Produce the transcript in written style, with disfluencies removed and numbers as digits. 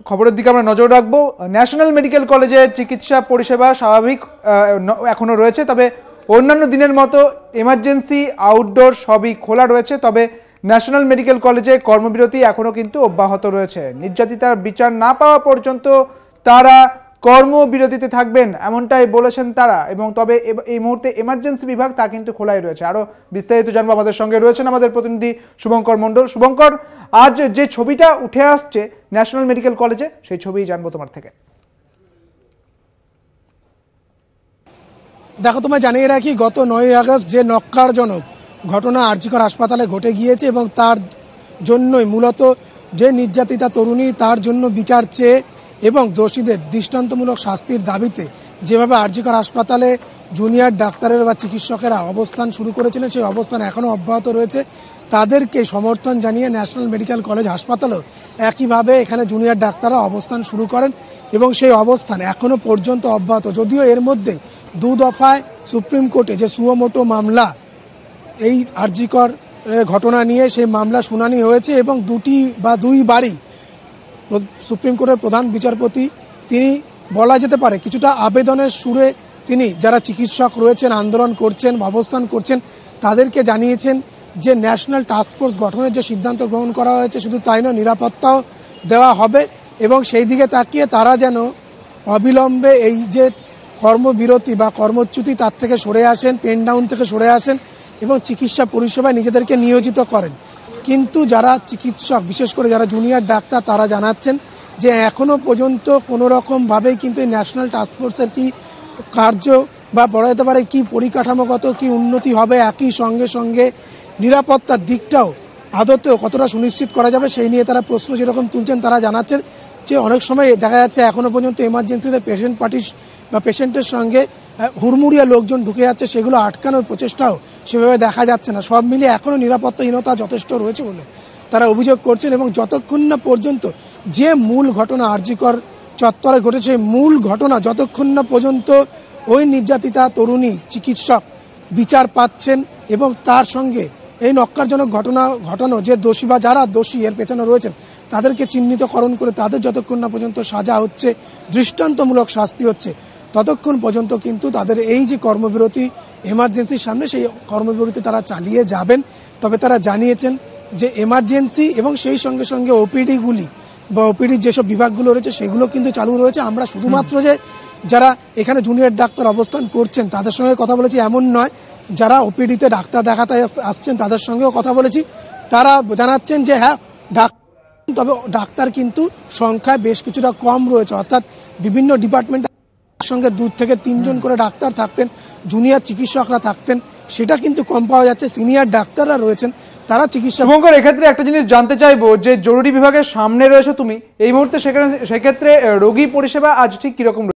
খবরের দিকে আমরা নজর রাখবো। ন্যাশনাল মেডিকেল কলেজের চিকিৎসা পরিষেবা স্বাভাবিক এখনো রয়েছে, তবে অন্যান্য দিনের মতো এমার্জেন্সি আউটডোর সবই খোলা রয়েছে। তবে ন্যাশনাল মেডিকেল কলেজে কর্মবিরতি এখনো কিন্তু অব্যাহত রয়েছে। নির্যাতিতার বিচার না পাওয়া পর্যন্ত তারা কর্মবিরতিতে থাকবেন এমনটাই বলেছেন তারা। এবং তবে এই মুহূর্তে এমার্জেন্সি বিভাগ তা কিন্তু খোলাই রয়েছে। আরও বিস্তারিত জানবো, আমাদের সঙ্গে রয়েছেন আমাদের প্রতিনিধি শুভঙ্কর মণ্ডল। শুভঙ্কর, আজ যে ছবিটা উঠে আসছে ন্যাশনাল মেডিকেল কলেজে, সেই ছবি জানবো তোমার থেকে। দেখো, তোমায় জানিয়ে রাখি, গত 9ই আগস্ট যে নক্কারজনক ঘটনা আরজিকর হাসপাতালে ঘটে গিয়েছে এবং তার জন্যই মূলত যে নির্যাতিতা তরুণী, তার জন্য বিচার চেয়ে এবং দোষীদের দৃষ্টান্তমূলক শাস্তির দাবিতে যেভাবে আরজিকর হাসপাতালে জুনিয়র ডাক্তারের বা চিকিৎসকেরা অবস্থান শুরু করেছিলেন, সেই অবস্থান এখনও অব্যাহত রয়েছে। তাদেরকে সমর্থন জানিয়ে ন্যাশনাল মেডিকেল কলেজ হাসপাতালও একইভাবে এখানে জুনিয়র ডাক্তাররা অবস্থান শুরু করেন এবং সেই অবস্থান এখনও পর্যন্ত অব্যাহত। যদিও এর মধ্যে 2 দফায় সুপ্রিম কোর্টে যে সুও মোটো মামলা, এই আরজিকর ঘটনা নিয়ে সেই মামলা শুনানি হয়েছে এবং দুইবারই সুপ্রিম কোর্টের প্রধান বিচারপতি তিনি বলা যেতে পারে কিছুটা আবেদনের সুরে তিনি যারা চিকিৎসক রয়েছেন, আন্দোলন করছেন, অবস্থান করছেন, তাদেরকে জানিয়েছেন যে ন্যাশনাল টাস্কফোর্স গঠনের যে সিদ্ধান্ত গ্রহণ করা হয়েছে, শুধু তাই নয়, নিরাপত্তাও দেওয়া হবে এবং সেই দিকে তাকিয়ে তারা যেন অবিলম্বে এই যে কর্মবিরতি বা কর্মচ্যুতি তার থেকে সরে আসেন, পেন ডাউন থেকে সরে আসেন এবং চিকিৎসা পরিষেবায় নিজেদেরকে নিয়োজিত করেন। কিন্তু যারা চিকিৎসক, বিশেষ করে যারা জুনিয়র ডাক্তার, তারা জানাচ্ছেন যে এখনও পর্যন্ত কোনো রকমভাবেই কিন্তু এই ন্যাশনাল টাস্কফোর্সের কি কার্য বা বলা যেতে পারে কি পরিকাঠামোগত কি উন্নতি হবে, একই সঙ্গে সঙ্গে নিরাপত্তার দিকটাও আদতেও কতটা সুনিশ্চিত করা যাবে সেই নিয়ে তারা প্রশ্ন যেরকম তুলছেন। তারা জানাচ্ছেন যে অনেক সময় দেখা যাচ্ছে এখনও পর্যন্ত এমার্জেন্সিতে পেশেন্ট পার্টি বা পেশেন্টের সঙ্গে হুড়মুড়িয়া লোকজন ঢুকে যাচ্ছে, সেগুলো আটকানোর প্রচেষ্টাও সেভাবে দেখা যাচ্ছে না। সব মিলিয়ে এখনও নিরাপত্তাহীনতা যথেষ্ট রয়েছে বলে তারা অভিযোগ করছেন এবং যতক্ষণ না পর্যন্ত যে মূল ঘটনা আরজিকর চত্বরে ঘটেছে, মূল ঘটনা যতক্ষণ না পর্যন্ত ওই নির্যাতিতা তরুণী চিকিৎসক বিচার পাচ্ছেন এবং তার সঙ্গে এই নক্কারজনক ঘটানো যে দোষী বা যারা দোষী এর পেছনে রয়েছেন তাদেরকে চিহ্নিতকরণ করে তাদের যতক্ষণ না পর্যন্ত সাজা হচ্ছে, দৃষ্টান্তমূলক শাস্তি হচ্ছে, ততক্ষণ পর্যন্ত কিন্তু তাদের এই যে কর্মবিরতি এমার্জেন্সির সামনে, সেই কর্মবিরতি তারা চালিয়ে যাবেন। তবে তারা জানিয়েছেন যে এমার্জেন্সি এবং সেই সঙ্গে সঙ্গে ওপিডিগুলি বা ওপিডির যেসব বিভাগগুলো রয়েছে সেগুলো কিন্তু চালু রয়েছে। আমরা শুধুমাত্র যে যারা এখানে জুনিয়র ডাক্তার অবস্থান করছেন তাদের সঙ্গে কথা বলেছি এমন নয়, যারা ওপিডিতে ডাক্তার দেখাতে আসছেন তাদের সঙ্গেও কথা বলেছি। তারা জানাচ্ছেন যে হ্যাঁ তবে ডাক্তার কিন্তু সংখ্যায় বেশ কিছুটা কম রয়েছে, অর্থাৎ বিভিন্ন ডিপার্টমেন্ট সঙ্গে 2 থেকে 3 জন করে ডাক্তার থাকতেন, জুনিয়র চিকিৎসকরা থাকতেন, সেটা কিন্তু কম পাওয়া যাচ্ছে। সিনিয়র ডাক্তাররা রয়েছেন, তারা চিকিৎসা। শুভঙ্কর, এক্ষেত্রে একটা জিনিস জানতে চাইবো যে জরুরি বিভাগের সামনে রয়েছে তুমি এই মুহূর্তে, সেক্ষেত্রে রোগী পরিষেবা আজ ঠিক কিরকম?